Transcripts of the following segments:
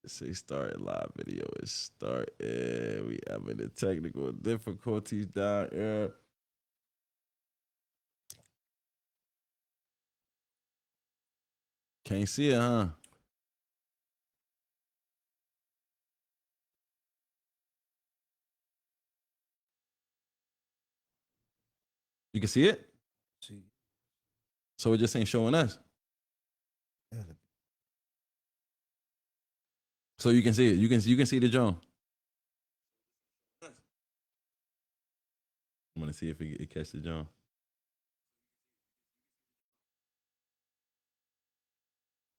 Say start live video is started. We having the technical difficulties down here. Can't see it, huh? You can see it? See, So it just ain't showing us. So you can see it. You can see the Joan. I'm gonna see if it catch the Joan.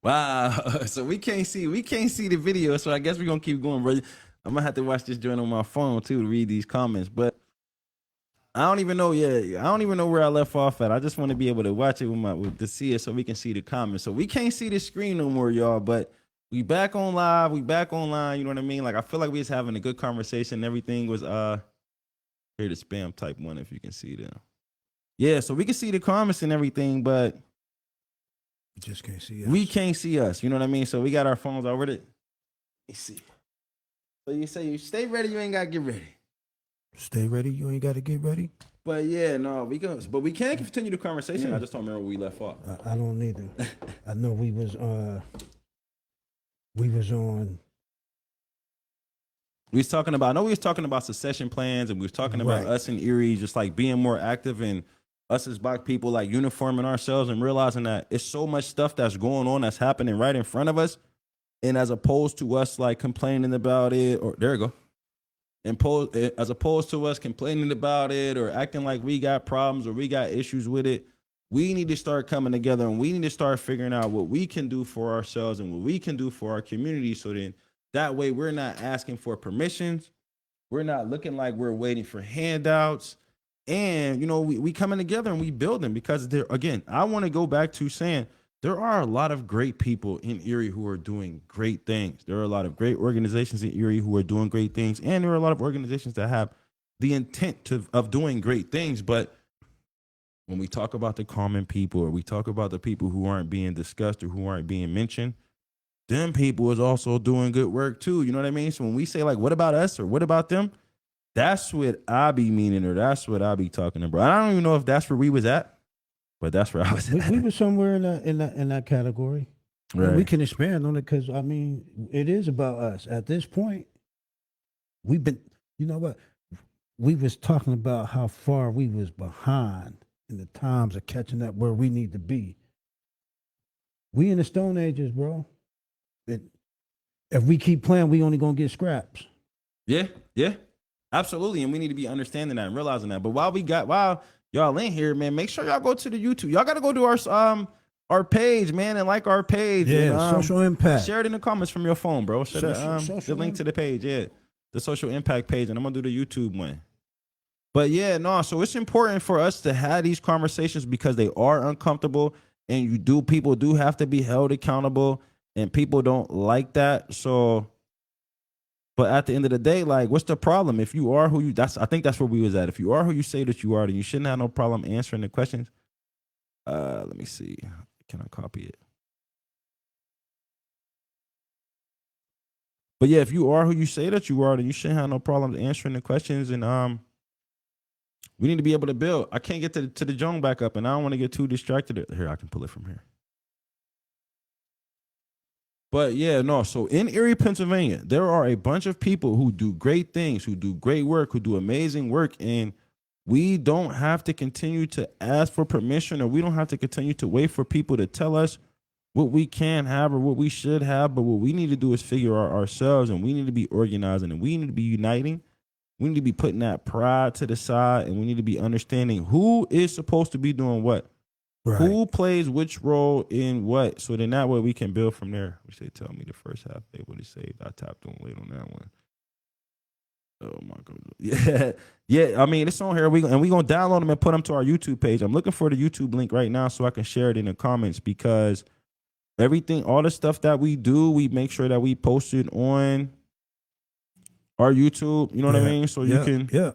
Wow. So we can't see the video. So I guess we're gonna keep going, brother. I'm gonna have to watch this joint on my phone too to read these comments. But I don't even know. Yeah, I don't even know where I left off at. I just want to be able to watch it to see it, so we can see the comments. So we can't see the screen no more, y'all. But we back on live. We back online. You know what I mean? Like I feel like we was having a good conversation. Everything was here the spam type one if you can see them. Yeah, so we can see the comments and everything, but you just can't see us. we can't see us. You know what I mean? So we got our phones over it. Let me see. So you say you stay ready, you ain't gotta get ready. Stay ready. You ain't got to get ready. But yeah, no, but we can continue the conversation. Yeah. I just don't remember where we left off. I don't either. I know we was on. We was talking about. I know we was talking about succession plans, and we was talking about us in Erie just like being more active, and us as Black people like uniforming ourselves and realizing that it's so much stuff that's going on that's happening right in front of us, and as opposed to us like complaining about it, or there you go. As opposed to us complaining about it or acting like we got problems or we got issues with it, we need to start coming together and we need to start figuring out what we can do for ourselves and what we can do for our community. So then that way we're not asking for permissions. We're not looking like we're waiting for handouts. And, you know, we coming together and we building because there, again, I want to go back to saying there are a lot of great people in Erie who are doing great things. There are a lot of great organizations in Erie who are doing great things. And there are a lot of organizations that have the intent of doing great things. But when we talk about the common people or we talk about the people who aren't being discussed or who aren't being mentioned, them people is also doing good work too. You know what I mean? So when we say like, what about us or what about them? That's what I be meaning or that's what I be talking about. I don't even know if that's where we was at. But that's where I was at. We were somewhere in that category. Right. And we can expand on it because I mean it is about us at this point. We've been, you know what? We was talking about how far we was behind in the times of catching up where we need to be. We in the Stone Ages, bro. If we keep playing, we only gonna get scraps. Yeah, absolutely. And we need to be understanding that and realizing that. But while y'all in here, man, make sure y'all go to the YouTube. Y'all got to go to our page, man, and like our page. Yeah, and, social impact. Share it in the comments from your phone, bro. Share the link to the page, the social impact page, and I'm gonna do the YouTube one. But yeah, no, so it's important for us to have these conversations because they are uncomfortable, and people do have to be held accountable, and people don't like that. So. But at the end of the day, like, what's the problem? If you are who you, I think that's where we was at. If you are who you say that you are, then you shouldn't have no problem answering the questions. Let me see. Can I copy it? But yeah, if you are who you say that you are, then you shouldn't have no problem answering the questions. And we need to be able to build. I can't get to the Joan back up, and I don't want to get too distracted. Here, I can pull it from here. But yeah, no. So in Erie, Pennsylvania, there are a bunch of people who do great things, who do great work, who do amazing work. And we don't have to continue to ask for permission, or we don't have to continue to wait for people to tell us what we can have or what we should have. But what we need to do is figure out ourselves, and we need to be organizing, and we need to be uniting. We need to be putting that pride to the side, and we need to be understanding who is supposed to be doing what. Right. Who plays which role in what? So then that way we can build from there. Which they tell me the first half they would have saved. I tapped on late on that one. Oh my God. Yeah. I mean, it's on here. We're gonna download them and put them to our YouTube page. I'm looking for the YouTube link right now so I can share it in the comments because all the stuff that we do, we make sure that we post it on our YouTube. You know what I mean? So you can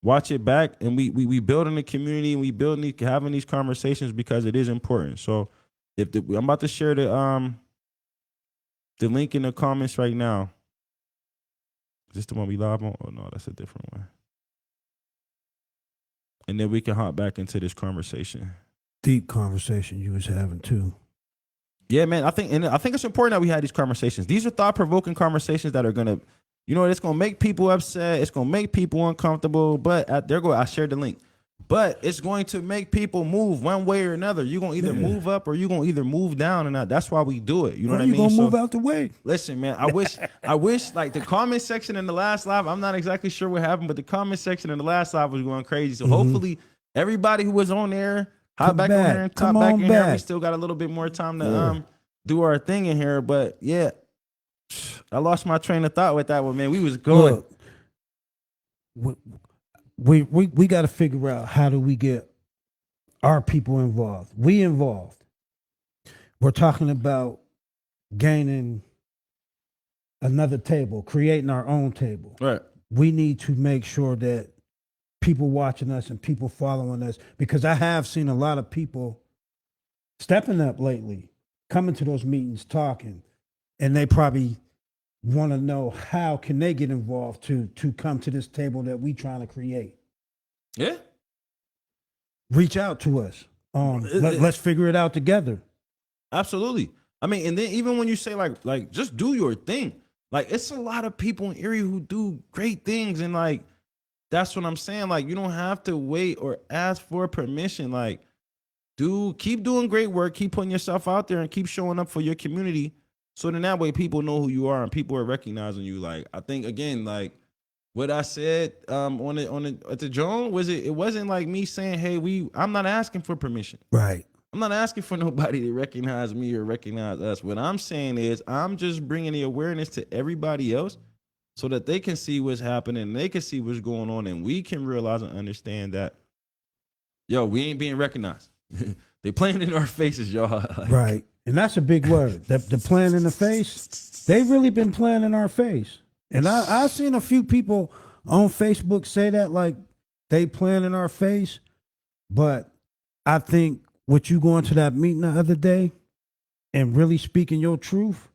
watch it back, and we building a community, and we having these conversations because it is important. So I'm about to share the the link in the comments right now. Is this the one we live on? Oh no, that's a different one. And then we can hop back into this conversation. Deep conversation you was having too. Yeah, man. I think it's important that we had these conversations. These are thought-provoking conversations that are gonna, it's gonna make people upset. It's gonna make people uncomfortable. But I shared the link. But it's going to make people move one way or another. You're gonna either move up or you're gonna either move down, and that's why we do it. You know what I mean? You're gonna move out the way. Listen, man. I wish like the comment section in the last live. I'm not exactly sure what happened, but the comment section in the last live was going crazy. So hopefully everybody who was on there, hop back on here and top back in here. We still got a little bit more time to do our thing in here. But yeah, I lost my train of thought with that one, man. We was going. Look, we got to figure out how do we get our people involved. We involved. We're talking about gaining another table, creating our own table. Right. We need to make sure that people watching us and people following us, because I have seen a lot of people stepping up lately, coming to those meetings, talking, and they probably want to know how can they get involved to come to this table that we trying to create. Yeah. Reach out to us. Let's figure it out together. Absolutely. I mean, and then even when you say like just do your thing, like it's a lot of people in Erie who do great things, and like that's what I'm saying. Like you don't have to wait or ask for permission. Like, keep doing great work, keep putting yourself out there, and keep showing up for your community. So then that way people know who you are and people are recognizing you. Like I think again, like what I said at the Joan it wasn't like me saying, hey, I'm not asking for permission. Right. I'm not asking for nobody to recognize me or recognize us. What I'm saying is I'm just bringing the awareness to everybody else so that they can see what's happening, they can see what's going on, and we can realize and understand that, we ain't being recognized. They playing in our faces, y'all. Right. And that's a big word. The playing in the face, they've really been playing in our face. And I've seen a few people on Facebook say that, like they playing in our face. But I think with you going to that meeting the other day and really speaking your truth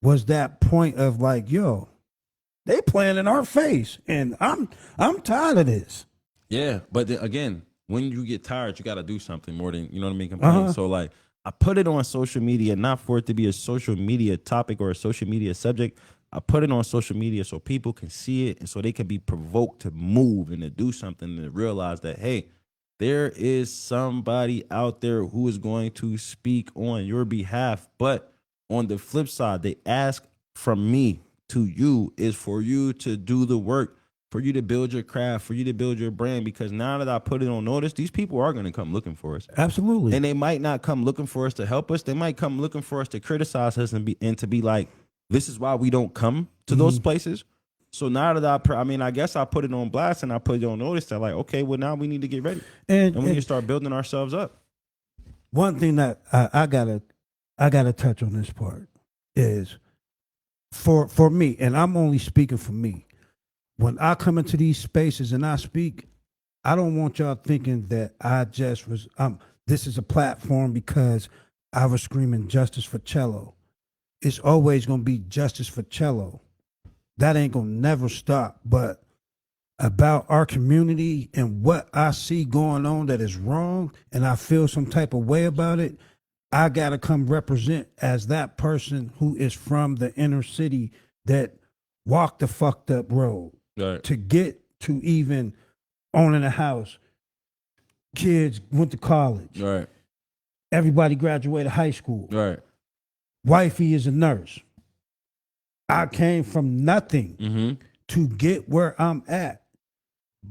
was that point of like, they playing in our face. And I'm tired of this. Yeah. But then, again, when you get tired, you got to do something more than, complain. So like, I put it on social media, not for it to be a social media topic or a social media subject. I put it on social media so people can see it and so they can be provoked to move and to do something and to realize that, hey, there is somebody out there who is going to speak on your behalf. But on the flip side, they ask from me to you is for you to do the work, for you to build your craft, for you to build your brand, because now that I put it on notice, these people are going to come looking for us. Absolutely. And they might not come looking for us to help us. They might come looking for us to criticize us and to be like, this is why we don't come to those places. So now that I guess I put it on blast and I put it on notice that like, okay, well now we need to get ready. And we need to start building ourselves up. One thing that I gotta touch on this part is for me, and I'm only speaking for me. When I come into these spaces and I speak, I don't want y'all thinking that I just was, this is a platform because I was screaming justice for Cello. It's always going to be justice for Cello. That ain't going to never stop. But about our community and what I see going on that is wrong, and I feel some type of way about it, I got to come represent as that person who is from the inner city that walked the fucked up road. Right. To get to even owning a house. Kids went to college. Right. Everybody graduated high school. Right. Wifey is a nurse. I came from nothing to get where I'm at.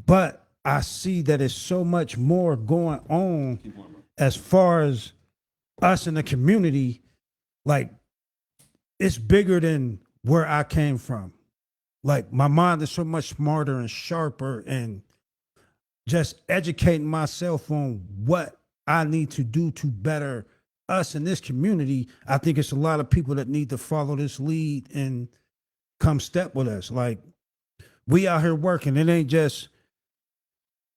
But I see that there's so much more going on as far as us in the community. Like, it's bigger than where I came from. Like, my mind is so much smarter and sharper, and just educating myself on what I need to do to better us in this community. I think it's a lot of people that need to follow this lead and come step with us. Like, we out here working. It ain't just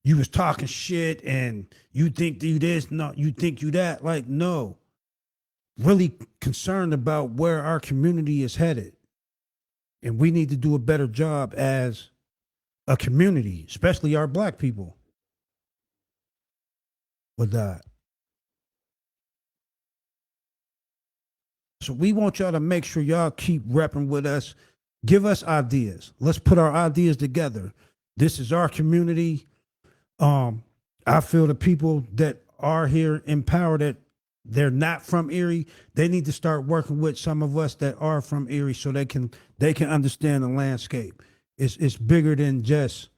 you was talking shit and you think you this, no, you think you that. Like, no. really concerned about where our community is headed. And we need to do a better job as a community, especially our black people, with that. So we want y'all to make sure y'all keep repping with us. Give us ideas. Let's put our ideas together. This is our community. I feel the people that are here in power that they're not from Erie, they need to start working with some of us that are from Erie so they can understand the landscape. It's bigger than just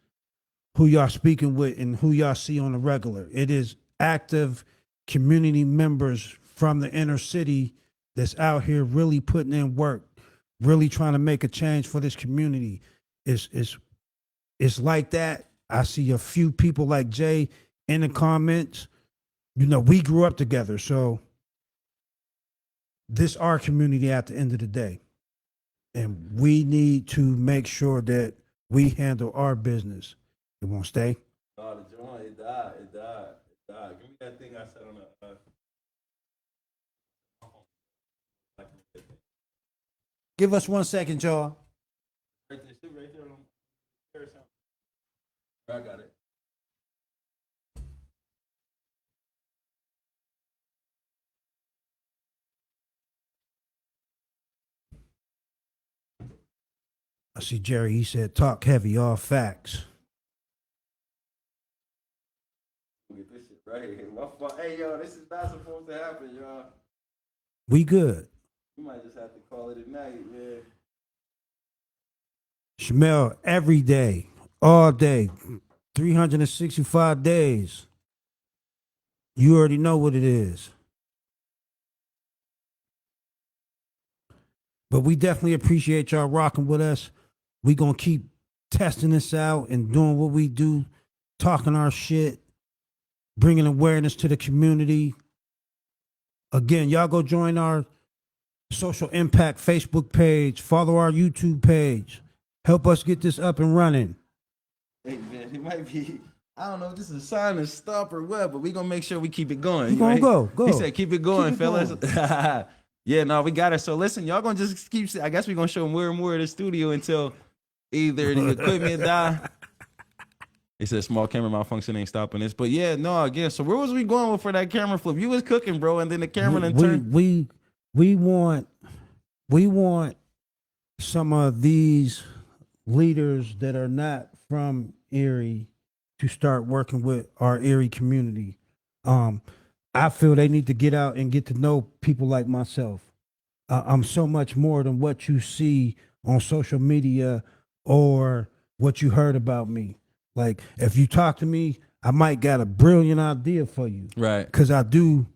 who y'all speaking with and who y'all see on the regular. It is active community members from the inner city that's out here really putting in work, really trying to make a change for this community. It's like that. I see a few people like Jay in the comments. You know, we grew up together, so this our community at the end of the day. And we need to make sure that we handle our business. It won't stay. Oh, the joint, it died. Give me that thing I said on the. Give us 1 second, y'all. Right there. I got it. I see Jerry, he said, talk heavy, all facts. Get this shit right here. Hey, yo, this is not supposed to happen, y'all. We good. We might just have to call it a night, man. Shamel, every day, all day, 365 days. You already know what it is. But we definitely appreciate y'all rocking with us. We gonna keep testing this out and doing what we do, talking our shit, bringing awareness to the community. Again, y'all go join our Social Impact Facebook page, follow our YouTube page. Help us get this up and running. Hey, man, it might be, I don't know if this is a sign to stop or what, but we gonna make sure we keep it going. We gonna go. He said, keep it going, Keep it fellas. Yeah, no, we got it. So listen, y'all gonna just keep, I guess we're gonna show more and more of the studio until either the equipment die. He said small camera malfunction ain't stopping this. But yeah, no, again, so where was we going for that camera flip? You was cooking, bro, and then the camera then turned. We want some of these leaders that are not from Erie to start working with our Erie community. I feel they need to get out and get to know people like myself. I'm so much more than what you see on social media or what you heard about me. Like, if you talk to me, I might got a brilliant idea for you. Right. Because I do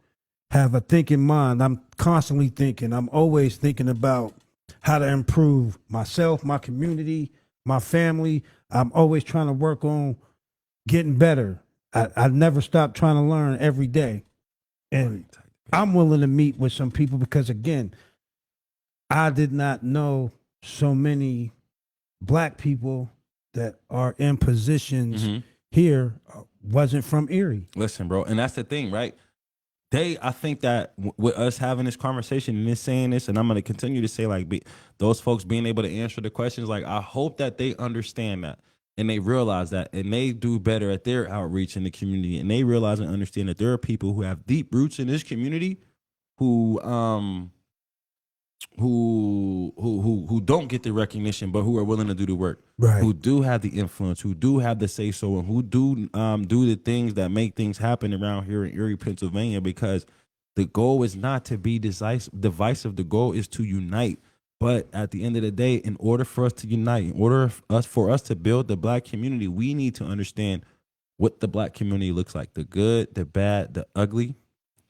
have a thinking mind. I'm constantly thinking. I'm always thinking about how to improve myself, my community, my family. I'm always trying to work on getting better. I never stop trying to learn every day. And I'm willing to meet with some people because, again, I did not know so many black people that are in positions here wasn't from Erie. Listen, bro, and that's the thing, right? I think that with us having this conversation and this saying this, and I'm going to continue to say, like, those folks being able to answer the questions, like, I hope that they understand that and they realize that and they do better at their outreach in the community, and they realize and understand that there are people who have deep roots in this community who don't get the recognition, but who are willing to do the work, right? Who do have the influence, who do have the say so, and who do the things that make things happen around here in Erie, Pennsylvania. Because the goal is not to be divisive. The goal is to unite. But at the end of the day, in order for us to unite, in order for us to build the black community, we need to understand what the black community looks like: the good, the bad, the ugly,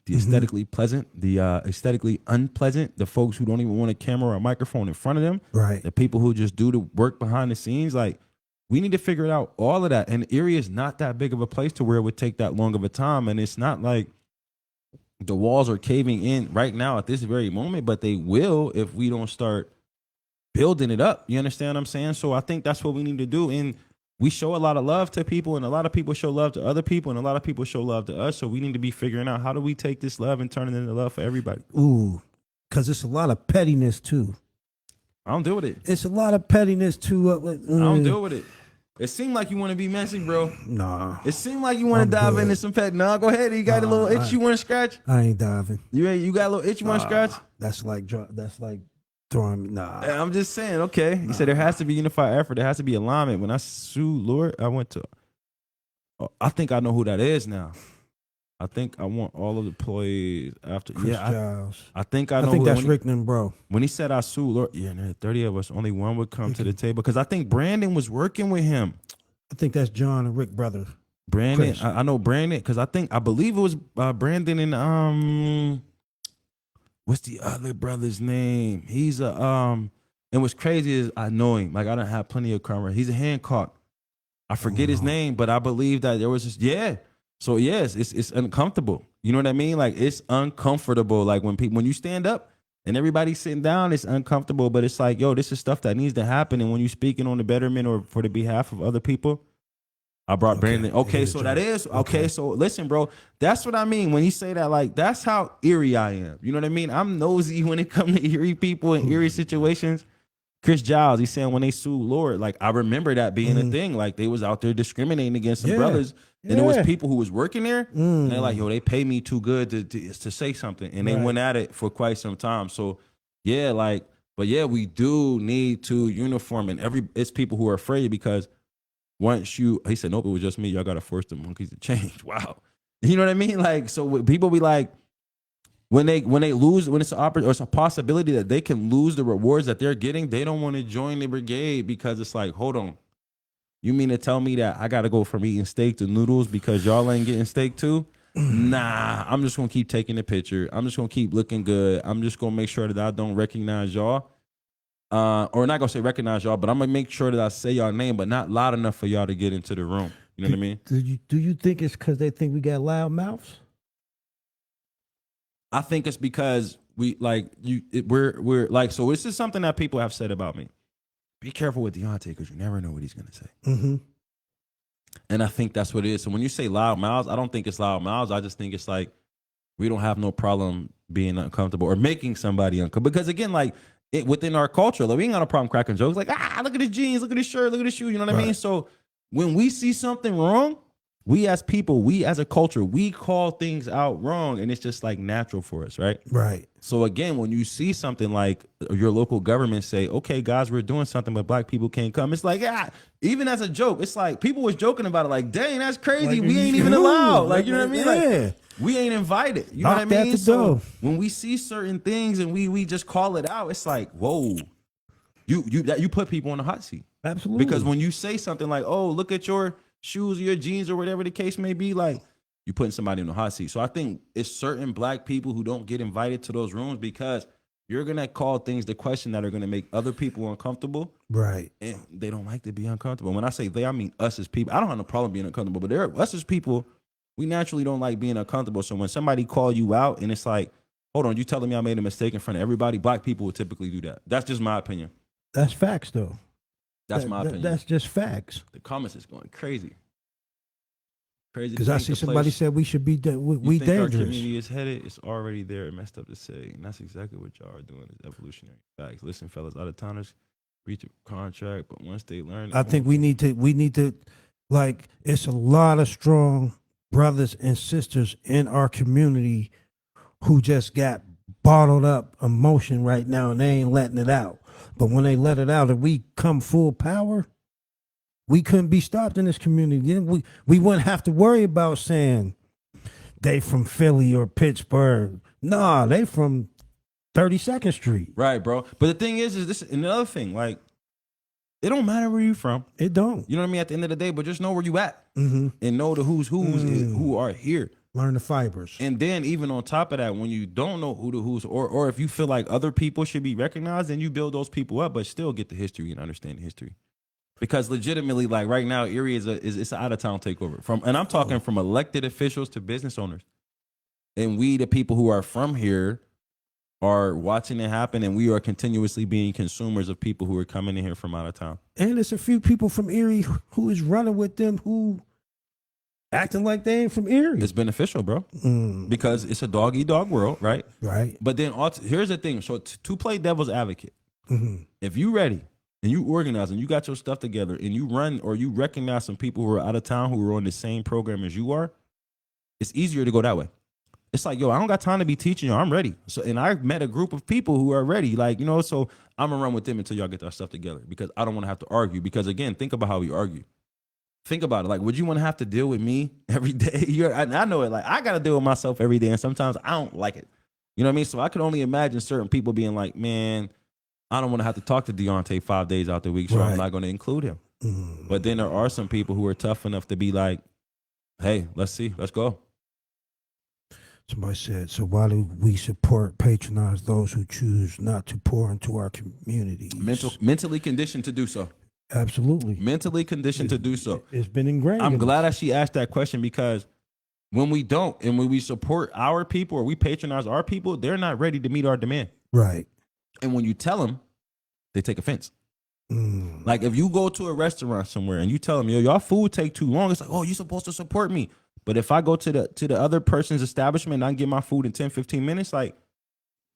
the aesthetically pleasant, the aesthetically unpleasant, the folks who don't even want a camera or a microphone in front of them, right? The people who just do the work behind the scenes. Like, we need to figure out all of that. And Erie is not that big of a place to where it would take that long of a time. And it's not like the walls are caving in right now at this very moment, but they will if we don't start building it up. You understand what I'm saying? So I think that's what we need to do. And we show a lot of love to people, and a lot of people show love to other people, and a lot of people show love to us. So we need to be figuring out, how do we take this love and turn it into love for everybody? Ooh, because it's a lot of pettiness too. I don't deal with it. It's a lot of pettiness too. I don't deal with it. It seemed like you want to be messy, bro. Nah. It seemed like you want to dive into some pet. No, go ahead. You got a little itch you want to scratch? I ain't diving. You got a little itch you want to scratch? That's like throwing me. Nah. I'm just saying, okay. He said there has to be unified effort. There has to be alignment. When I sued Lord, I went to, I think I know who that is now. I think I want all of the employees after. Chris Giles. I think I know. I think that's Rick and bro. When he said I sued Lord, yeah, there 30 of us, only one would come to the table. Because I think Brandon was working with him. I think that's John and Rick brother. Brandon, I know Brandon, because I believe it was Brandon and what's the other brother's name? He's and what's crazy is I know him. Like, I don't have plenty of karma. He's a Hancock. I forget his name, but I believe that there was this, yeah. So yes, it's uncomfortable. You know what I mean? Like, it's uncomfortable. Like when you stand up and everybody's sitting down, it's uncomfortable. But it's like, yo, this is stuff that needs to happen. And when you're speaking on the betterment or for the behalf of other people, I brought Brandon. Okay, so that is okay. So listen, bro, that's what I mean when you say that. Like, that's how Erie I am. You know what I mean? I'm nosy when it comes to Erie people and Erie situations. Chris Giles, he's saying when they sued Lord, like, I remember that being a thing. Like, they was out there discriminating against some brothers. And there was people who was working there, and they're like, yo, they pay me too good to say something. And they went at it for quite some time. So, yeah, like, but yeah, we do need to uniform. And it's people who are afraid because once he said, nope, it was just me. Y'all got to force the monkeys to change. Wow. You know what I mean? Like, so people be like, when they lose, when it's or it's a possibility that they can lose the rewards that they're getting, they don't want to join the brigade because it's like, hold on. You mean to tell me that I got to go from eating steak to noodles because y'all ain't getting steak too? Nah, I'm just going to keep taking the picture. I'm just going to keep looking good. I'm just going to make sure that I don't recognize y'all. Or not going to say recognize y'all, but I'm going to make sure that I say y'all name, but not loud enough for y'all to get into the room. You know what I mean? Do you think it's because they think we got loud mouths? I think it's because we're like, so this is something that people have said about me. Be careful with Deontay because you never know what he's going to say. Mm-hmm. And I think that's what it is. So when you say loud mouths, I don't think it's loud mouths. I just think it's like we don't have no problem being uncomfortable or making somebody uncomfortable. Because again, like within our culture, like, we ain't got no problem cracking jokes. Like, look at his jeans, look at his shirt, look at his shoe. You know what I mean? So when we see something wrong, we as people, we as a culture, we call things out wrong, and it's just like natural for us, right? Right. So again, when you see something like your local government say, okay, guys, we're doing something, but black people can't come. It's like, even as a joke, it's like people was joking about it. Like, dang, that's crazy. Like, we ain't even allowed. Like, you know what I mean? Like, we ain't invited. You know what I mean? So when we see certain things and we just call it out, it's like, whoa, you put people on the hot seat. Absolutely. Because when you say something like, oh, look at your shoes or your jeans or whatever the case may be, like, you're putting somebody in the hot seat. So I think it's certain black people who don't get invited to those rooms because you're going to call things the question that are going to make other people uncomfortable. Right. And they don't like to be uncomfortable. When I say they, I mean us as people. I don't have no problem being uncomfortable, but us as people, we naturally don't like being uncomfortable. So when somebody call you out and it's like, hold on, you telling me I made a mistake in front of everybody? Black people would typically do that. That's just my opinion. That's facts, though. That's my opinion. That's just facts. The comments is going crazy. Crazy. Because I see somebody said we should be we think dangerous. Our community is headed. It's already there. It messed up to say, and that's exactly what y'all are doing. Is evolutionary facts. Listen, fellas, out of towners reach a contract, but once they learn, I think we need to like. It's a lot of strong brothers and sisters in our community who just got bottled up emotion right now, and they ain't letting it out. But when they let it out, and we come full power, we couldn't be stopped in this community. We wouldn't have to worry about saying they from Philly or Pittsburgh. Nah, they from 32nd Street. Right, bro. But the thing is this another thing. Like, it don't matter where you from. It don't. You know what I mean? At the end of the day, but just know where you at and know the who's who are here. Learn the fibers. And then even on top of that, when you don't know who the who's, or if you feel like other people should be recognized, then you build those people up, but still get the history and understand the history. Because legitimately, like right now, Erie is an out of town takeover and I'm talking from elected officials to business owners, and we the people who are from here are watching it happen, and we are continuously being consumers of people who are coming in here from out of town. And it's a few people from Erie who is running with them who acting like they ain't from Erie. It's beneficial, bro, because it's a dog-eat-dog world, right? Right. But then here's the thing. So to play devil's advocate, if you ready and you organize and you got your stuff together and you run or you recognize some people who are out of town who are on the same program as you are, it's easier to go that way. It's like, yo, I don't got time to be teaching you. I'm ready. So, and I met a group of people who are ready, like, you know, so I'm gonna run with them until y'all get that stuff together because I don't want to have to argue. Because again, think about how we argue. Think about it. Like, would you want to have to deal with me every day? I know it. Like, I got to deal with myself every day, and sometimes I don't like it. You know what I mean? So I can only imagine certain people being like, man, I don't want to have to talk to Deontay 5 days out the week, so I'm not going to include him. But then there are some people who are tough enough to be like, hey, let's see, let's go. Somebody said, so why do we support, patronize those who choose not to pour into our communities? Mentally conditioned to do so. Absolutely. Mentally conditioned to do so. It's been ingrained. I'm glad that she asked that question because when we don't and when we support our people or we patronize our people, they're not ready to meet our demand. Right. And when you tell them, they take offense. Like if you go to a restaurant somewhere and you tell them, yo, y'all food take too long, it's like, oh, you're supposed to support me. But if I go to the other person's establishment and I get my food in 10, 15 minutes, like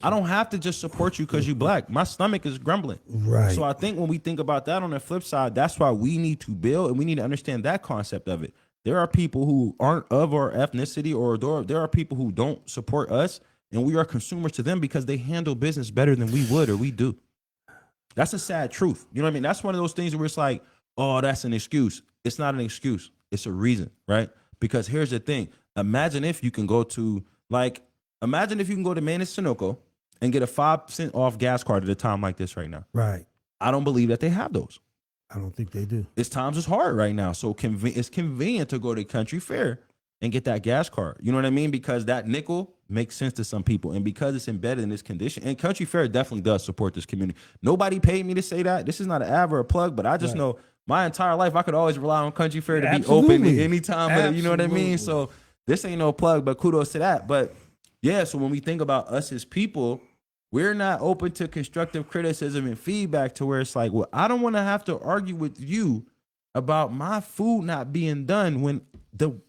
I don't have to just support you because you black. My stomach is grumbling. Right. So I think when we think about that on the flip side, that's why we need to build and we need to understand that concept of it. There are people who aren't of our ethnicity or there are people who don't support us and we are consumers to them because they handle business better than we would or we do. That's a sad truth. You know what I mean? That's one of those things where it's like, oh, that's an excuse. It's not an excuse. It's a reason, right? Because here's the thing. Imagine if you can go to imagine if you can go to Manus Sunoco and get a 5% off gas card at a time like this right now. Right. I don't believe that they have those. I don't think they do. It's times is hard right now. So it's convenient to go to Country Fair and get that gas card. You know what I mean? Because that nickel makes sense to some people. And because it's embedded in this condition, and Country Fair definitely does support this community. Nobody paid me to say that. This is not an ad or a plug, but I just know my entire life I could always rely on Country Fair to be open at any time. You know what I mean? So this ain't no plug, but kudos to that. But yeah, so when we think about us as people, we're not open to constructive criticism and feedback to where it's like, well, I don't want to have to argue with you about my food not being done when the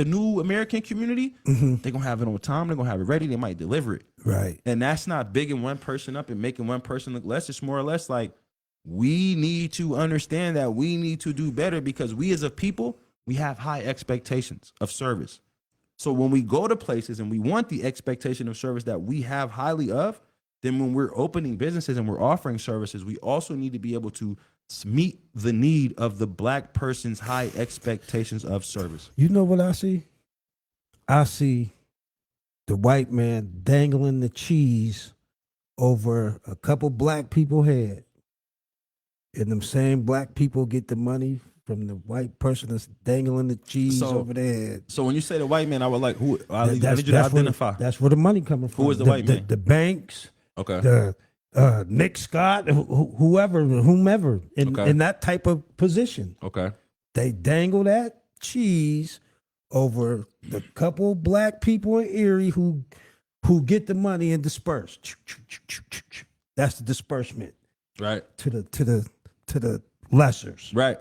new American community, they're gonna have it on time, they're gonna have it ready, they might deliver it. Right. And that's not bigging one person up and making one person look less. It's more or less like we need to understand that we need to do better because we as a people, we have high expectations of service. So when we go to places and we want the expectation of service that we have highly of, then when we're opening businesses and we're offering services, we also need to be able to meet the need of the black person's high expectations of service. You know what I see? I see the white man dangling the cheese over a couple black people's head. And them same black people get the money from the white person that's dangling the cheese over their head. So when you say the white man, I would like who? I need you to identify. That's where the money coming from. Who is the white man? The banks. Okay. The Nick Scott, whomever in that type of position. Okay. They dangle that cheese over the couple black people in Erie who get the money and disperse. That's the disbursement. Right. To the lessers. Right.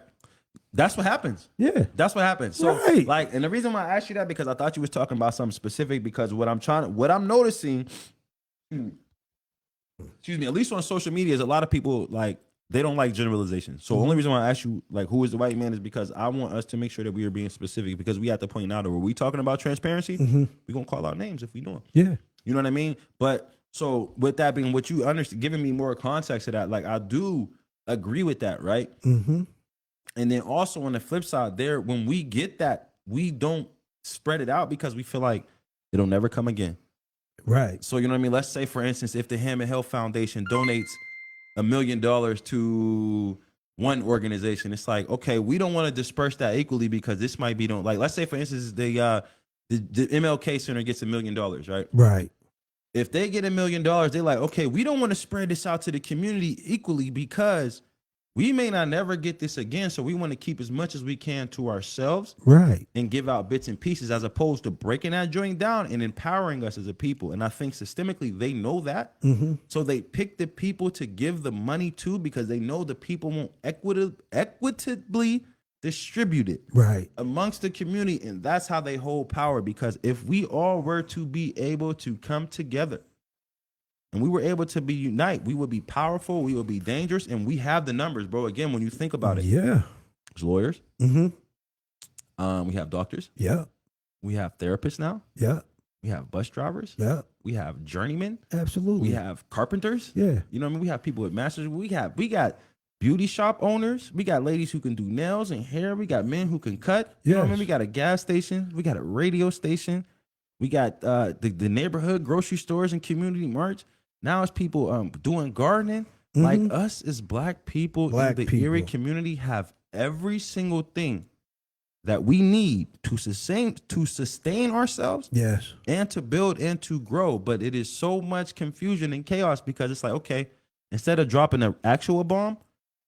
That's what happens. Yeah. That's what happens. So right. and the reason why I asked you that because I thought you was talking about something specific because what I'm noticing, excuse me, at least on social media is a lot of people like they don't like generalizations. So the only reason why I ask you like who is the white man is because I want us to make sure that we are being specific because we have to point out that when we talking about transparency, we're gonna call out names if we do them. Yeah. You know what I mean? But so with that being what you understand, giving me more context to that, like I do agree with that, right? And then also on the flip side there, when we get that, we don't spread it out because we feel like it'll never come again. Right. So, you know what I mean? Let's say, for instance, if the Ham and Health Foundation donates $1 million to one organization, it's like, okay, we don't want to disperse that equally because this might be, let's say, for instance, the MLK Center gets $1 million, right? Right. If they get $1 million, they're like, okay, we don't want to spread this out to the community equally because we may not never get this again. So we want to keep as much as we can to ourselves, Right. and give out bits and pieces, as opposed to breaking that joint down and empowering us as a people. And I think systemically they know that. So they pick the people to give the money to, because they know the people won't equitably distribute it Right. amongst the community. And that's how they hold power. Because if we all were to be able to come together and we were able to be unite, we would be powerful, we would be dangerous, and we have the numbers, bro. Again, when you think about it, Yeah. there's lawyers, Mm-hmm. we have doctors, Yeah. we have therapists now, Yeah. we have bus drivers, Yeah. we have journeymen, Absolutely. we have carpenters. Yeah. You know what I mean? We have people with masters. We got beauty shop owners. We got ladies who can do nails and hair. We got men who can cut. You know what I mean? Yes. We got a gas station. We got a radio station. We got the neighborhood grocery stores and community marts. Now it's people doing gardening. Like us as black people in the Erie community have every single thing that we need to sustain ourselves. Yes. And to build and to grow. But it is so much confusion and chaos, because it's like, okay, instead of dropping an actual bomb,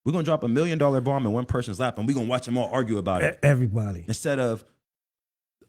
we're going to drop $1 million bomb in one person's lap and we're going to watch them all argue about it. Everybody. Instead of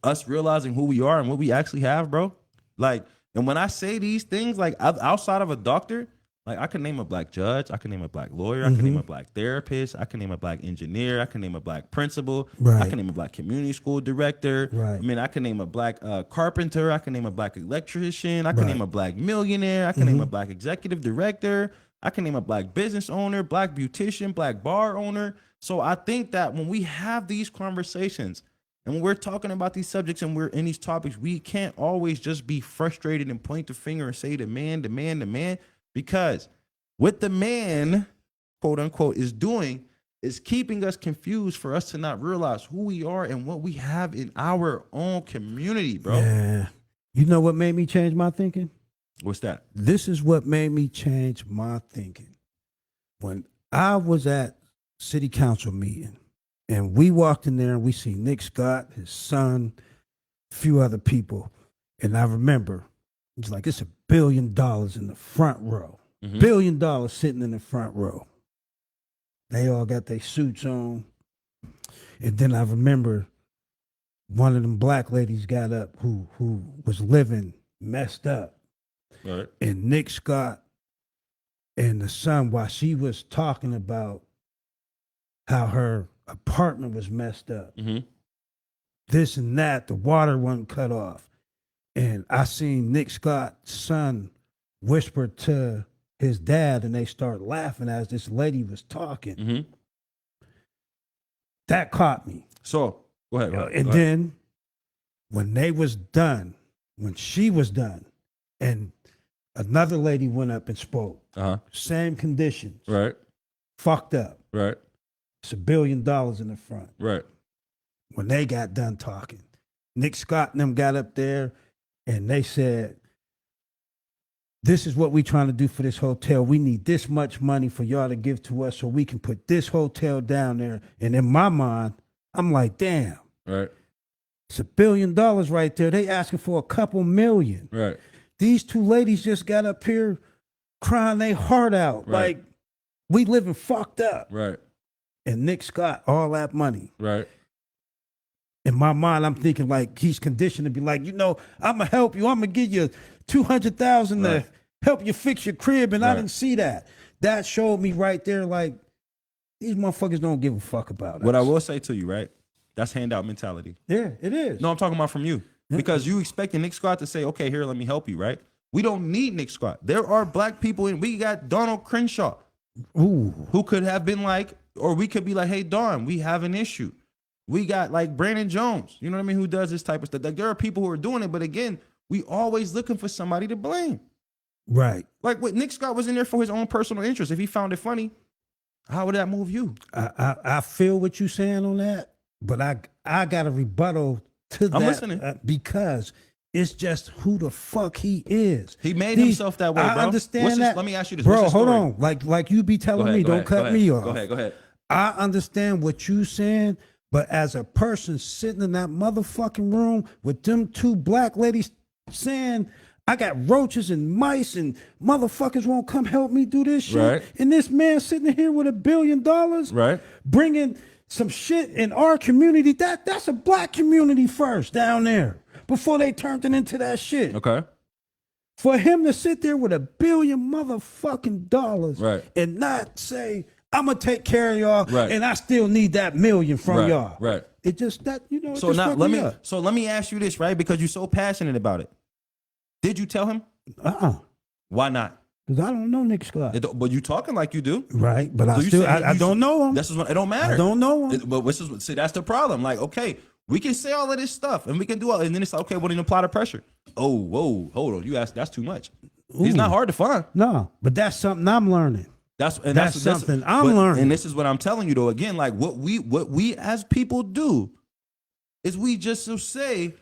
us realizing who we are and what we actually have, bro. Like, and when I say these things, like outside of a doctor, like I can name a black judge, I can name a black lawyer, I can name a black therapist, I can name a black engineer, I can name a black principal, Right. I can name a black community school director. Right. I mean, I can name a black carpenter, I can name a black electrician, I can Right. name a black millionaire, I can name a black executive director, I can name a black business owner, black beautician, black bar owner. So I think that when we have these conversations and when we're talking about these subjects and we're in these topics, we can't always just be frustrated and point the finger and say the man, because what the man, quote unquote, is doing is keeping us confused for us to not realize who we are and what we have in our own community, bro. Yeah. You know what made me change my thinking? What's that? This is what made me change my thinking. When I was at city council meeting and we walked in there and we see Nick Scott, his son, a few other people. And I remember it's like, it's $1 billion in the front row. $1 billion sitting in the front row. They all got their suits on. And then I remember one of them black ladies got up who was living messed up. Right. And Nick Scott and the son, while she was talking about how her apartment was messed up, this and that, the water wasn't cut off. And I seen Nick Scott's son whisper to his dad, and they start laughing as this lady was talking. That caught me. So go ahead. And then when they was done, when she was done, and another lady went up and spoke, same conditions, Right. fucked up. Right. It's $1 billion in the front. Right. When they got done talking, Nick Scott and them got up there and they said, this is what we trying to do for this hotel. We need this much money for y'all to give to us so we can put this hotel down there. And in my mind, I'm like, damn. Right. It's $1 billion right there. They asking for a couple million. Right. These two ladies just got up here crying their heart out. Right. Like, we living fucked up. Right. And Nick Scott, all that money. Right. In my mind, I'm thinking like he's conditioned to be like, you know, I'm going to help you. I'm going to give you $200,000 to help you fix your crib. And I didn't see that. That showed me right there, like, these motherfuckers don't give a fuck about What us. I will say to you, right? That's handout mentality. Yeah, it is. No, I'm talking about from you. Because you expecting Nick Scott to say, okay, here, let me help you, right? We don't need Nick Scott. There are black people, and we got Donald Crenshaw, who could have been like, or we could be like, hey, Don, we have an issue. We got like Brandon Jones, you know what I mean, who does this type of stuff. Like, there are people who are doing it, but again, we always looking for somebody to blame. Right. Like what Nick Scott was in there for his own personal interest. If he found it funny, how would that move you? I feel what you're saying on that, but I got a rebuttal to that. I'm listening. Because it's just who the fuck he is. He made himself that way, bro. I understand that. Let me ask you this. Bro, What's the hold story? on. Like you be telling me, don't cut me off. Go ahead. I understand what you saying, but as a person sitting in that motherfucking room with them two black ladies saying, I got roaches and mice and motherfuckers won't come help me do this shit. Right. And this man sitting here with $1 billion, Right. bringing some shit in our community. That's a black community first down there before they turned it into that shit. Okay. For him to sit there with $1 billion motherfucking dollars Right. and not say, I'm gonna take care of y'all, Right. and I still need that $1 million from Right. y'all. Right. It just that it So just now fucked let me me up. so let me ask you this, right? Because you're so passionate about it. Did you tell him? Why not? Because I don't know Nick Scott. But you talking like you do. Right, but So you I you- don't know him. That's what it don't matter. I don't know him. But see, that's the problem. Like, okay, we can say all of this stuff and we can do all, and then it's like, okay, well, then apply the pressure. Oh, whoa, hold on. You asked, that's too much. He's not hard to find. No, but that's something I'm learning. That's something I'm learning. And this is what I'm telling you though. Again, like what we as people do is we just will say,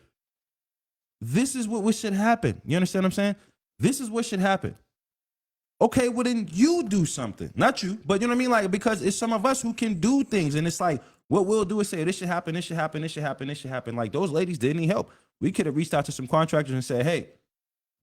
this is what should happen. You understand what I'm saying? This is what should happen. Okay, well then you do something. Not you, but you know what I mean? Like, because it's some of us who can do things, and it's like what we'll do is say, this should happen, this should happen, this should happen, this should happen. Like those ladies didn't need help. We could have reached out to some contractors and said, hey,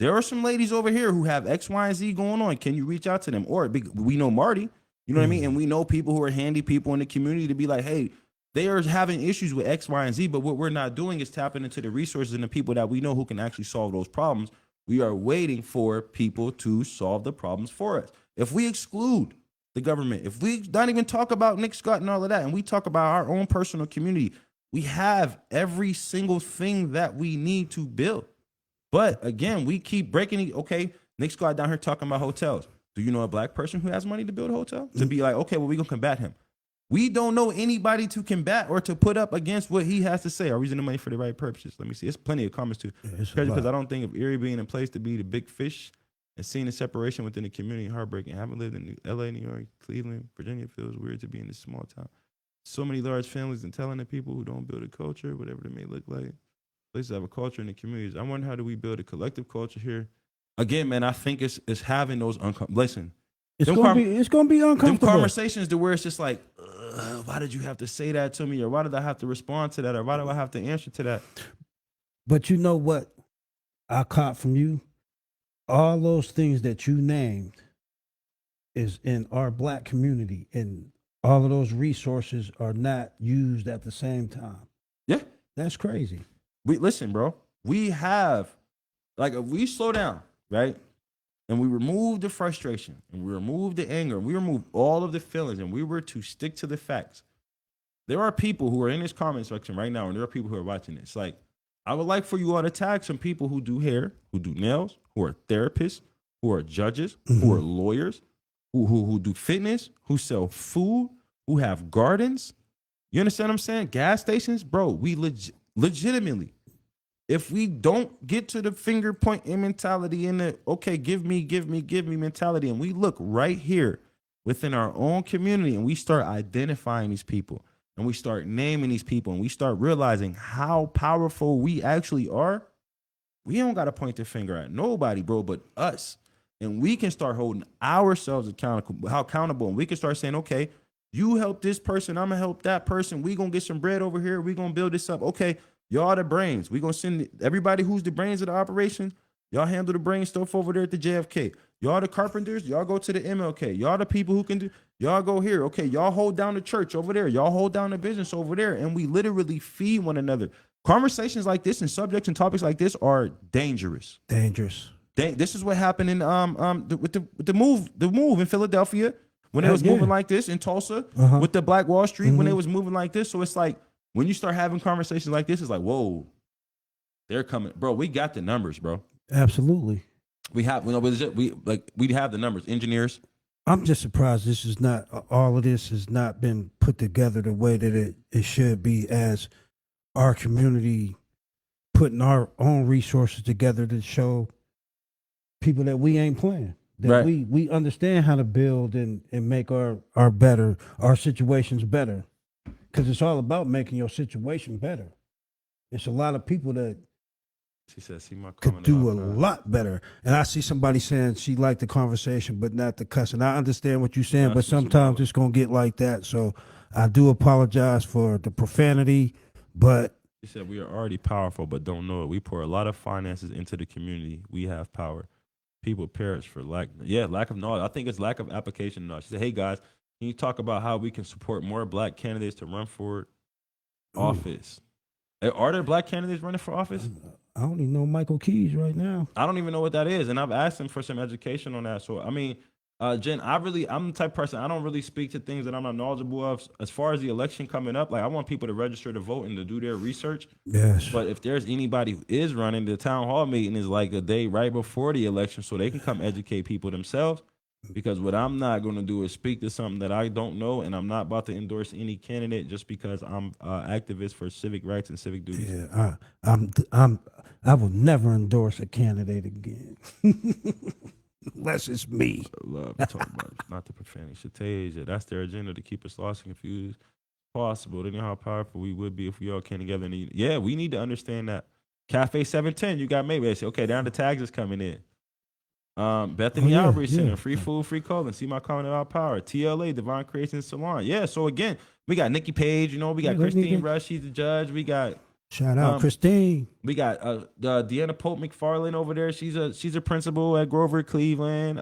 there are some ladies over here who have X, Y, and Z going on. Can you reach out to them? Or we know Marty, you know what I mean? And we know people who are handy people in the community to be like, hey, they are having issues with X, Y, and Z, but what we're not doing is tapping into the resources and the people that we know who can actually solve those problems. We are waiting for people to solve the problems for us. If we exclude the government, if we don't even talk about Nick Scott and all of that, and we talk about our own personal community, we have every single thing that we need to build. But again, we keep breaking it. Okay, Nick Scott down here talking about hotels. Do you know a black person who has money to build a hotel? To be like, okay, well, we're going to combat him. We don't know anybody to combat or to put up against what he has to say. Are we using the money for the right purposes? Let me see. It's plenty of comments too. Because I don't think of Erie being in place to be the big fish and seeing the separation within the community heartbreaking. I haven't lived in LA, New York, Cleveland, Virginia. It feels weird to be in this small town. So many large families and talented people who don't build a culture, whatever it may look like. Places have a culture in the communities. I wonder, how do we build a collective culture here? Again, man, I think it's having those listen. It's gonna be uncomfortable. Them conversations to where it's just like, why did you have to say that to me? Or why did I have to respond to that? Or why do I have to answer to that? But you know what I caught from you? All those things that you named is in our black community, and all of those resources are not used at the same time. Yeah. That's crazy. Listen, bro, we have, like, if we slow down, right? And we remove the frustration, and we remove the anger, and we remove all of the feelings, and we were to stick to the facts. There are people who are in this comment section right now, and there are people who are watching this. Like, I would like for you all to tag some people who do hair, who do nails, who are therapists, who are judges, who are lawyers, who do fitness, who sell food, who have gardens. You understand what I'm saying? Gas stations, bro. We legitimately, if we don't get to the finger pointing mentality in the, okay, give me mentality, and we look right here within our own community and we start identifying these people and we start naming these people and we start realizing how powerful we actually are, we don't got to point the finger at nobody, bro, but us. And we can start holding ourselves accountable, and we can start saying, okay, you help this person, I'm going to help that person. We going to get some bread over here. We going to build this up. Okay, y'all the brains. We going to send everybody who's the brains of the operation. Y'all handle the brain stuff over there at the JFK. Y'all the carpenters. Y'all go to the MLK. Y'all the people who can do. Y'all go here. Okay, y'all hold down the church over there. Y'all hold down the business over there. And we literally feed one another. Conversations like this and subjects and topics like this are dangerous. This is what happened in with the move in Philadelphia when it was moving like this, in Tulsa with the Black Wall Street when it was moving like this. So it's like, when you start having conversations like this, it's like, whoa, they're coming, bro. We got the numbers, bro. Absolutely. We have, we have the numbers. Engineers. I'm just surprised this is not, all of this has not been put together the way that it should be, as our community putting our own resources together to show people that we ain't playing. That we understand how to build and make our situations better. Because it's all about making your situation better. It's a lot of people that she said, "See my could do a lot better." And I see somebody saying she liked the conversation, but not the cussing. I understand what you're saying, but sometimes it's gonna get like that. So I do apologize for the profanity, but He said, we are already powerful, but don't know it. We pour a lot of finances into the community. We have power. People perish for lack of knowledge. I think it's lack of application knowledge. She said, hey guys, can you talk about how we can support more black candidates to run for office? Are there black candidates running for office? I don't even know Michael Keys right now. I don't even know what that is. And I've asked him for some education on that. So, I mean, Jen, I'm the type of person, I don't really speak to things that I'm not knowledgeable of. As far as the election coming up, like I want people to register to vote and to do their research. Yes. But if there's anybody who is running, the town hall meeting is like a day right before the election so they can come educate people themselves. Because what I'm not going to do is speak to something that I don't know, and I'm not about to endorse any candidate just because I'm activist for civic rights and civic duties. Yeah, I will never endorse a candidate again. Unless it's me. Love talking about not the profanity. Shatasia, that's their agenda, to keep us lost and confused as possible. They know how powerful we would be if we all came together. And yeah, we need to understand that. Cafe 710, you got maybe. I say, okay, down the tags is coming in. Bethany Outreach Center, free food, free clothing. See my comment about power. TLA, Divine Creation Salon. Yeah, so again, we got Nikki Page, we got Christine Rush, she's the judge. We got shout out Christine. We got Deanna Pope McFarland over there. She's a principal at Grover Cleveland.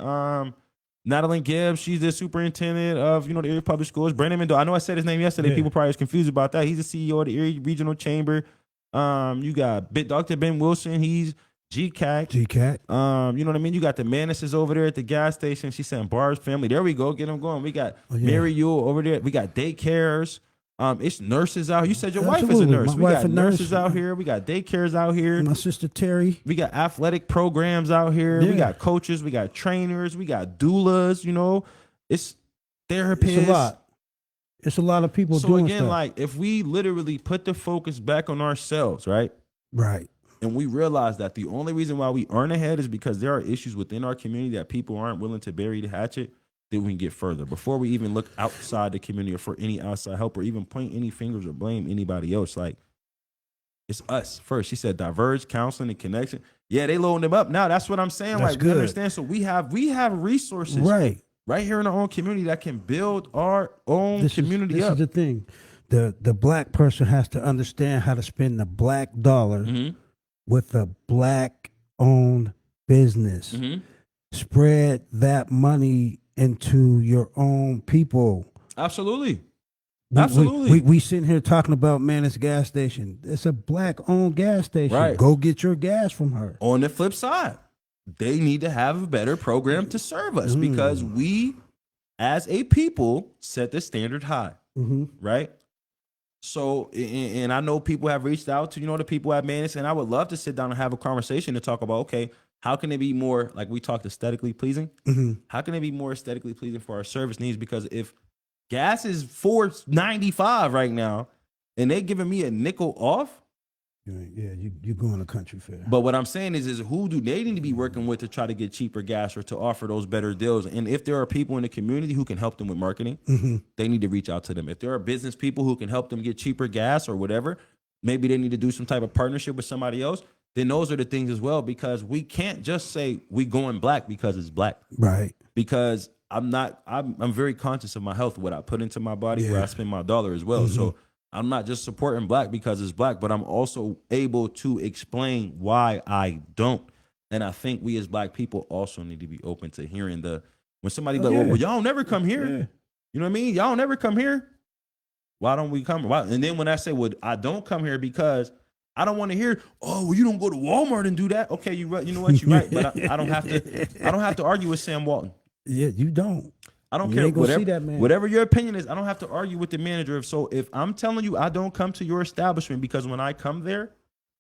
Natalie Gibbs, she's the superintendent of the Erie Public Schools. Brandon Mendoza, I know I said his name yesterday. Yeah. People probably was confused about that. He's the CEO of the Erie Regional Chamber. You got Dr. Ben Wilson. He's GCAC. You know what I mean? You got the Manises over there at the gas station. She sent Barb's family. There we go. Get them going. We got Mary Yule over there. We got daycares. It's nurses out here. You said your wife is a nurse. We got nurses out here. We got daycares out here. My sister Terry. We got athletic programs out here. Yeah. We got coaches. We got trainers. We got doulas. It's therapists. It's a lot. It's a lot of people doing stuff. So again, like if we literally put the focus back on ourselves, right? Right. And we realize that the only reason why we aren't ahead is because there are issues within our community that people aren't willing to bury the hatchet, that we can get further before we even look outside the community or for any outside help or even point any fingers or blame anybody else. Like, it's us first. She said diverge, counseling, and connection. Yeah, they loading them up now. That's what I'm saying. That's like, good. We understand. So we have resources right here in our own community that can build our own community up. This is the thing. The black person has to understand how to spend the black dollar with a black-owned business. Spread that money into your own people. Absolutely. We sitting here talking about Manus gas station. It's a black-owned gas station. Right. Go get your gas from her. On the flip side, they need to have a better program to serve us because we, as a people, set the standard high. Right? So, and I know people have reached out to, the people at Manus, and I would love to sit down and have a conversation to talk about, okay, how can it be more, like we talked, aesthetically pleasing? How can it be more aesthetically pleasing for our service needs? Because if gas is $4.95 right now, and they giving me a nickel off, you're going to country fair. But what I'm saying is who do they need to be working with to try to get cheaper gas or to offer those better deals? And if there are people in the community who can help them with marketing, they need to reach out to them. If there are business people who can help them get cheaper gas or whatever, maybe they need to do some type of partnership with somebody else. Then those are the things as well, because we can't just say we going black because it's black. Right. Because I'm very conscious of my health, what I put into my body, where I spend my dollar as well. So I'm not just supporting black because it's black, but I'm also able to explain why I don't. And I think we as black people also need to be open to hearing when somebody well, y'all don't never come here. Yeah. You know what I mean? Y'all don't never come here. Why don't we come? Why? And then when I say, well, I don't come here because I don't want to hear, oh, well, you don't go to Walmart and do that. Okay, you know what? You're right. But I don't have to argue with Sam Walton. Yeah, you don't. I don't care. Whatever your opinion is, I don't have to argue with the manager. If I'm telling you I don't come to your establishment because when I come there,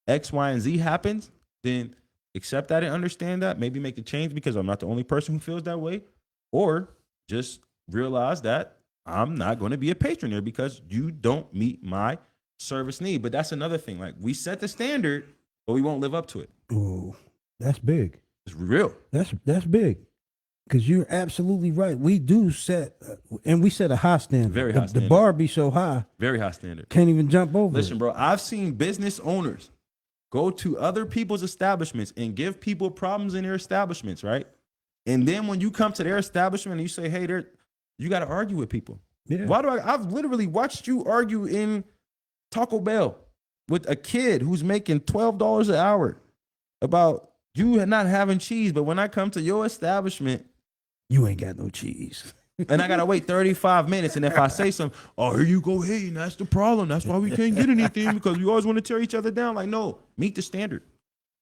X, Y, and Z happens, then accept that and understand that. Maybe make a change because I'm not the only person who feels that way. Or just realize that I'm not going to be a patron there because you don't meet my service need. But that's another thing. Like, we set the standard, but we won't live up to it. Oh, that's big. It's real. That's big. Because you're absolutely right. We do set, and we set a high standard. Very high standard. The bar be so high. Very high standard. Can't even jump over. Listen, bro, I've seen business owners go to other people's establishments and give people problems in their establishments, right? And then when you come to their establishment and you say, hey, you got to argue with people. Yeah. I've literally watched you argue in Taco Bell. with a kid who's making $12 an hour about you not having cheese, but when I come to your establishment, you ain't got no cheese. and I gotta wait 35 minutes. And if I say something, oh, here you go, hey, and that's the problem. That's why we can't get anything, because we always want to tear each other down. Like, no, meet the standard.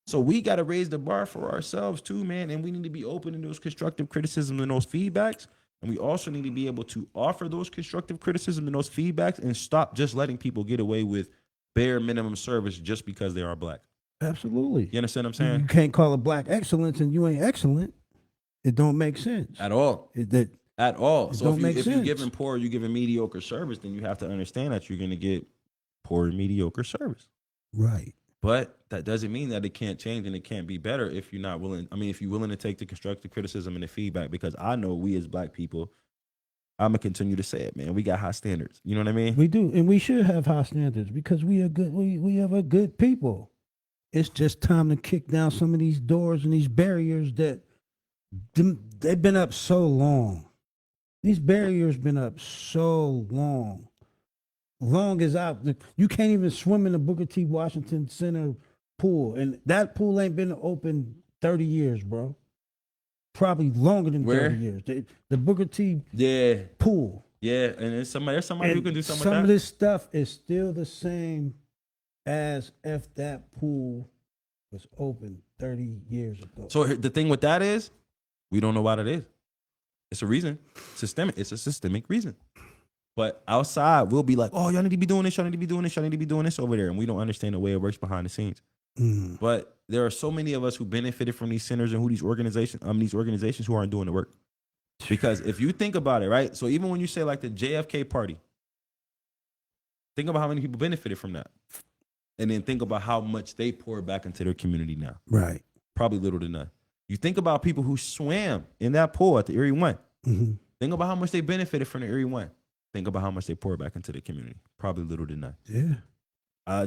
So we gotta raise the bar for ourselves too, man. And we need to be open to those constructive criticisms and those feedbacks. And we also need to be able to offer those constructive criticisms and those feedbacks and stop just letting people get away with bare minimum service just because they are black. Absolutely. You understand what I'm saying? You can't call a black excellence and you ain't excellent. It don't make sense. At all. At all. So if you're giving poor, you're giving mediocre service, then you have to understand that you're going to get poor and mediocre service. Right. But that doesn't mean that it can't change and it can't be better if you're not willing. I mean, if you're willing to take the constructive criticism and the feedback, because I know we as black people, I'm going to continue to say it, man. We got high standards. You know what I mean? We do. And we should have high standards because we are good. We have a good people. It's just time to kick down some of these doors and these barriers that they've been up so long. These barriers been up so long. Long as you can't even swim in the Booker T. Washington Center pool. And that pool ain't been open 30 years, bro. Probably longer than 30 years. The Booker T. pool. Yeah, and there's somebody who can do something some like that. of this stuff is still the same as if that pool was open 30 years ago. So the thing with that is, we don't know what it is. It's a reason. Systemic. It's a systemic reason. But outside, we'll be like, oh, y'all need to be doing this, y'all need to be doing this, y'all need to be doing this over there. And we don't understand the way it works behind the scenes. But there are so many of us who benefited from these centers and who these organizations who aren't doing the work. Because if you think about it, right? So even when you say like the JFK party, think about how many people benefited from that. And then think about how much they pour back into their community now. Right. Probably little to none. You think about people who swam in that pool at the Erie One. Mm-hmm. Think about how much they benefited from the Erie One. Think about how much they pour back into the community. Probably little to none. Yeah.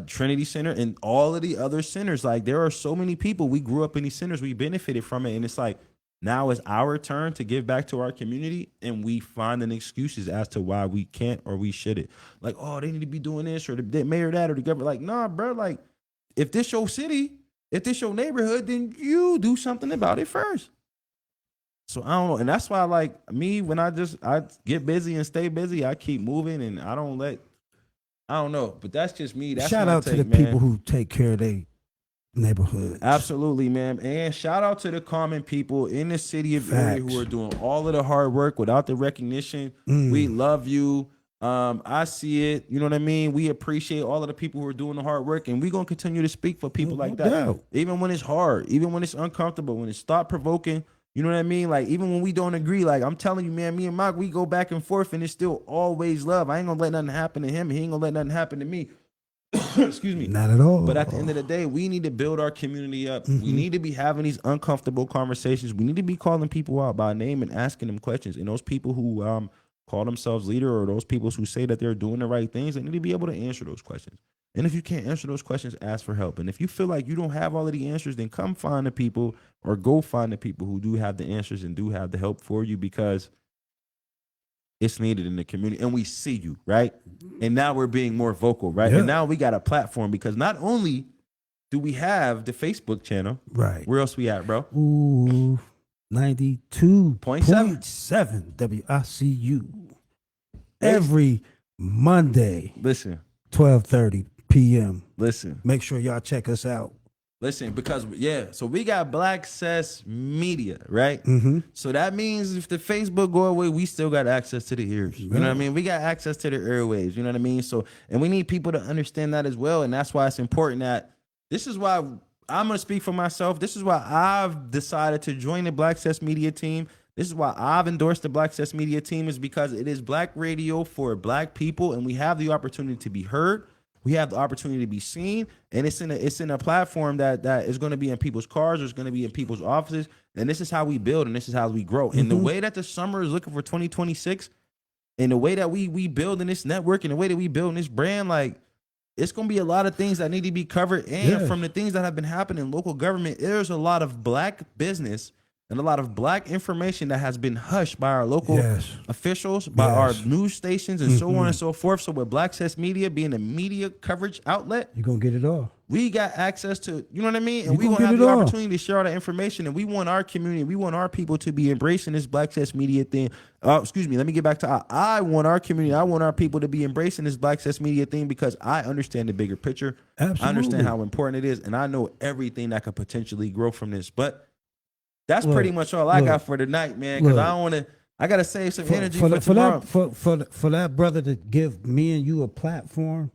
Trinity Center and all of the other centers. Like, there are so many people. We grew up in these centers. We benefited from it. And it's like, now it's our turn to give back to our community. And we finding excuses as to why we can't or we shouldn't. Like, oh, they need to be doing this, or the mayor that, or the government. Like, nah, bro. Like, if this your city, if this your neighborhood, then you do something about it first. So I don't know. And that's why, like, me, when I get busy and stay busy, I keep moving and I don't know. But that's just me. That's shout out to the people who take care of their neighborhoods. Absolutely, man. And shout out to the common people in the city of Erie who are doing all of the hard work without the recognition. We love you. I see it. You know what I mean? We appreciate all of the people who are doing the hard work, and we're going to continue to speak for people like that. Doubt. Even when it's hard, even when it's uncomfortable, when it's thought provoking. You know what I mean? Like, even when we don't agree, like, I'm telling you, man, me and Mike, we go back and forth, and it's still always love. I ain't gonna let nothing happen to him. He ain't gonna let nothing happen to me. Excuse me. Not at all. But at the end of the day, we need to build our community up. We need to be having these uncomfortable conversations. We need to be calling people out by name and asking them questions. And those people who call themselves leader, or those people who say that they're doing the right things, they need to be able to answer those questions. And if you can't answer those questions, ask for help. And if you feel like you don't have all of the answers, then come find the people, or go find the people who do have the answers and do have the help for you, because it's needed in the community. And we see you, right? And now we're being more vocal, right? Yeah. And now we got a platform, because not only do we have the Facebook channel, right? Where else we at, bro? Ooh, 92.7 WICU. Every Monday. Listen. 12:30 p.m. Listen. Make sure y'all check us out. Listen, because, so we got Black Cess Media, right? So that means if the Facebook go away, we still got access to the ears. You know what I mean? We got access to the airwaves. You know what I mean? So, and we need people to understand that as well. And that's why it's important that, this is why I'm going to speak for myself. This is why I've decided to join the Black Cess Media team. This is why I've endorsed the Black Cess Media team, is because it is black radio for black people, and we have the opportunity to be heard. We have the opportunity to be seen, and it's in a platform that is going to be in people's cars, it's going to be in people's offices, and this is how we build, and this is how we grow. And the way that the summer is looking for 2026, and the way that we build in this network, and the way that we build in this brand, like, it's going to be a lot of things that need to be covered. And from the things that have been happening in local government, there's a lot of black business and a lot of black information that has been hushed by our local Yes. officials, by our Yes. news stations, and so on and so forth. So with Black Access Media being a media coverage outlet, You're going to get it all. we got access to, you know what I mean? And You we gonna gonna have get the it all. opportunity to share all that information. And we want our community, we want our people to be embracing this Black Access Media thing. Excuse me, let me get back to I want our community, I want our people to be embracing this Black Access Media thing because I understand the bigger picture. Absolutely. I understand how important it is, and I know everything that could potentially grow from this. But that's pretty much all I got for tonight, man. Because I don't want to. I gotta save some energy for tomorrow. For that brother to give me and you a platform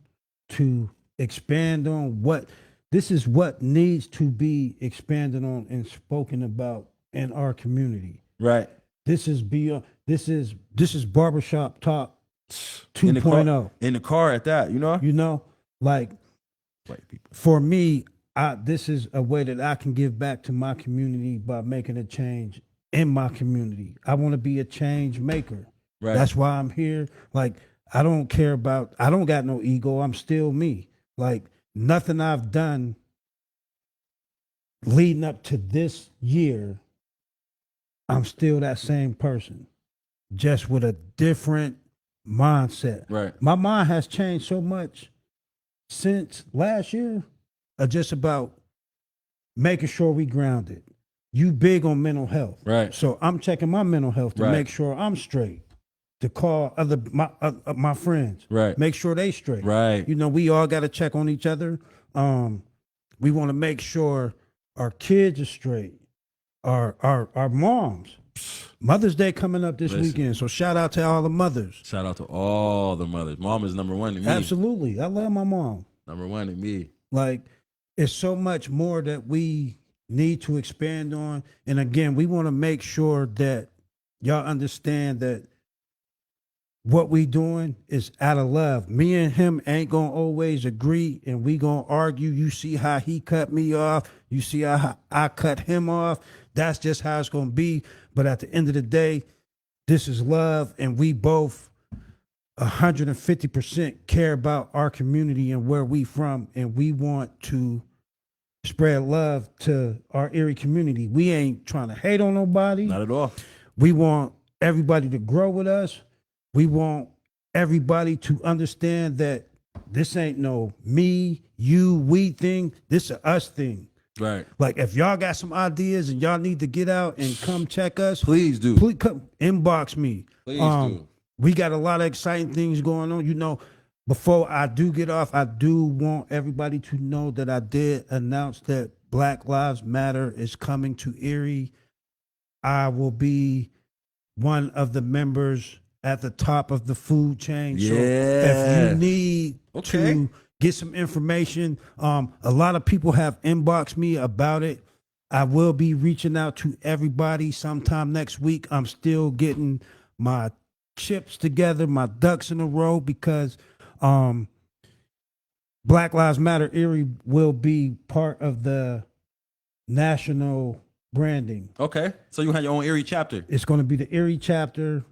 to expand on what this is what needs to be expanded on and spoken about in our community. Right. This is beyond. This is barbershop talk 2.0. In the car at that, you know. You know, like White people. for me, this is a way that I can give back to my community by making a change in my community. I want to be a change maker. Right. That's why I'm here. Like, I don't care about, I don't got no ego. I'm still me. Like, nothing I've done leading up to this year, I'm still that same person, just with a different mindset. Right. My mind has changed so much since last year, just about making sure we grounded. You big on mental health. Right. So I'm checking my mental health to make sure I'm straight. To call my friends. Right. Make sure they straight. Right. You know, we all got to check on each other. We want to make sure our kids are straight. Our moms. Mother's Day coming up this weekend. So shout out to all the mothers. Shout out to all the mothers. Mom is number one to me. Absolutely. I love my mom. Number one to me. Like, it's so much more that we need to expand on. And again, we want to make sure that y'all understand that what we doing is out of love. Me and him ain't gonna always agree, and we gonna argue. You see how he cut me off. You see how I cut him off. That's just how it's gonna be. But at the end of the day, this is love, and we both 150% care about our community and where we from, and we want to spread love to our Erie community. We ain't trying to hate on nobody. Not at all. We want everybody to grow with us. We want everybody to understand that this ain't no me, you, we thing. This is us thing. Right. Like, if y'all got some ideas and y'all need to get out and come check us, Please do. Please come inbox me. Please do. We got a lot of exciting things going on. You know, before I do get off, I do want everybody to know that I did announce that Black Lives Matter is coming to Erie. I will be one of the members at the top of the food chain. So if you need to get some information, a lot of people have inboxed me about it. I will be reaching out to everybody sometime next week. I'm still getting my chips together, my ducks in a row, because Black Lives Matter Erie will be part of the national branding. Okay. So you have your own Erie chapter. It's going to be the Erie chapter,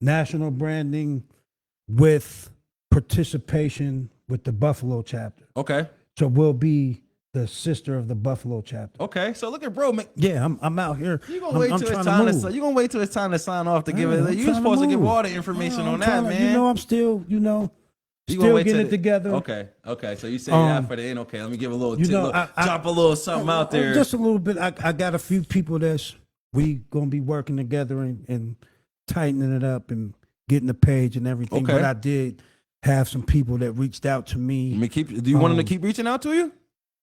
national branding with participation with the Buffalo chapter. Okay. So we'll be the sister of the Buffalo chapter. Okay. So look at bro. Yeah, I'm out here. You gonna wait till it's time to you gonna wait till it's time to sign off to give it. You supposed to give all the information on that, man. You know, I'm still, still getting it together. Okay. Okay. So you say that for the end. Okay. Let me give a little drop a little something out there. Just a little bit. I got a few people that's we gonna be working together and tightening it up and getting the page and everything. Okay. But I did have some people that reached out to me. Do you want them to keep reaching out to you?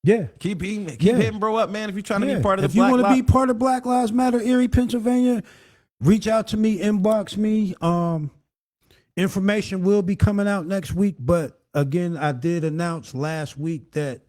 Yeah. Keep hitting bro up, man. If you're trying to be part of the If you want to be part of Black Lives Matter Erie, Pennsylvania, reach out to me, inbox me. Information will be coming out next week, but again, I did announce last week that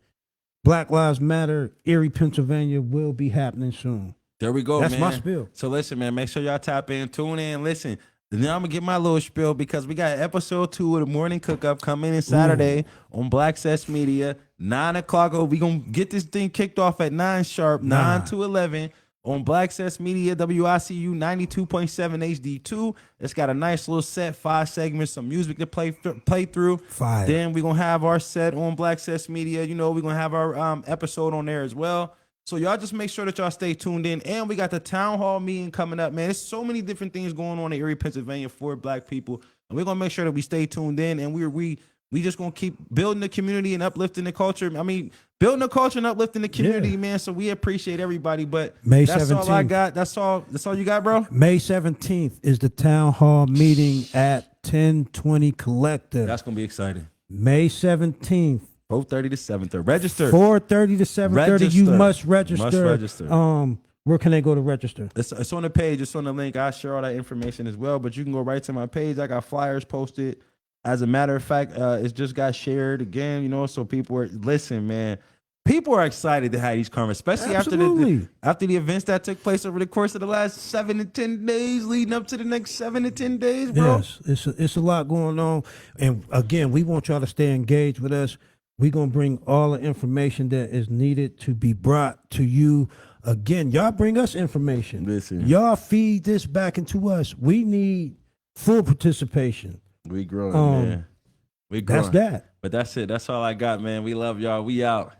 Black Lives Matter Erie, Pennsylvania will be happening soon. There we go, That's man. my spiel. So listen, man, make sure y'all tap in, tune in, listen. Then I'm gonna get my little spiel because we got episode 2 of the morning cook up coming in Saturday on Black Access Media, 9:00. We gonna get this thing kicked off at 9 sharp, 9 to 11 on Black Access Media, WICU 92.7 HD2. It's got a nice little set, 5 segments, some music to play through. Fire. Then we're gonna have our set on Black Access Media. You know, we're gonna have our episode on there as well. So y'all just make sure that y'all stay tuned in. And we got the town hall meeting coming up, man. There's so many different things going on in Erie, Pennsylvania for Black people. And we're gonna make sure that we stay tuned in, and we just gonna keep building the community and uplifting the culture. I mean, building the culture and uplifting the community, man. So we appreciate everybody. But May that's 17th. all I got. That's all you got, bro? May 17th is the town hall meeting at 1020 Collective. That's gonna be exciting. May 17th. 4:30 to 7:30. Register. 4:30 to 7:30. You must register. Must register. Where can they go to register? It's on the page. It's on the link. I share all that information as well. But you can go right to my page. I got flyers posted. As a matter of fact, it just got shared again. You know, so people are man. People are excited to have these conversations, especially after the events that took place over the course of the last 7 to 10 days, leading up to the next 7 to 10 days, bro. Yes, it's a lot going on. And again, we want y'all to stay engaged with us. We're going to bring all the information that is needed to be brought to you. Again, y'all bring us information. Listen. Y'all feed this back into us. We need full participation. We growing, man. We growing. That's that. But that's it. That's all I got, man. We love y'all. We out.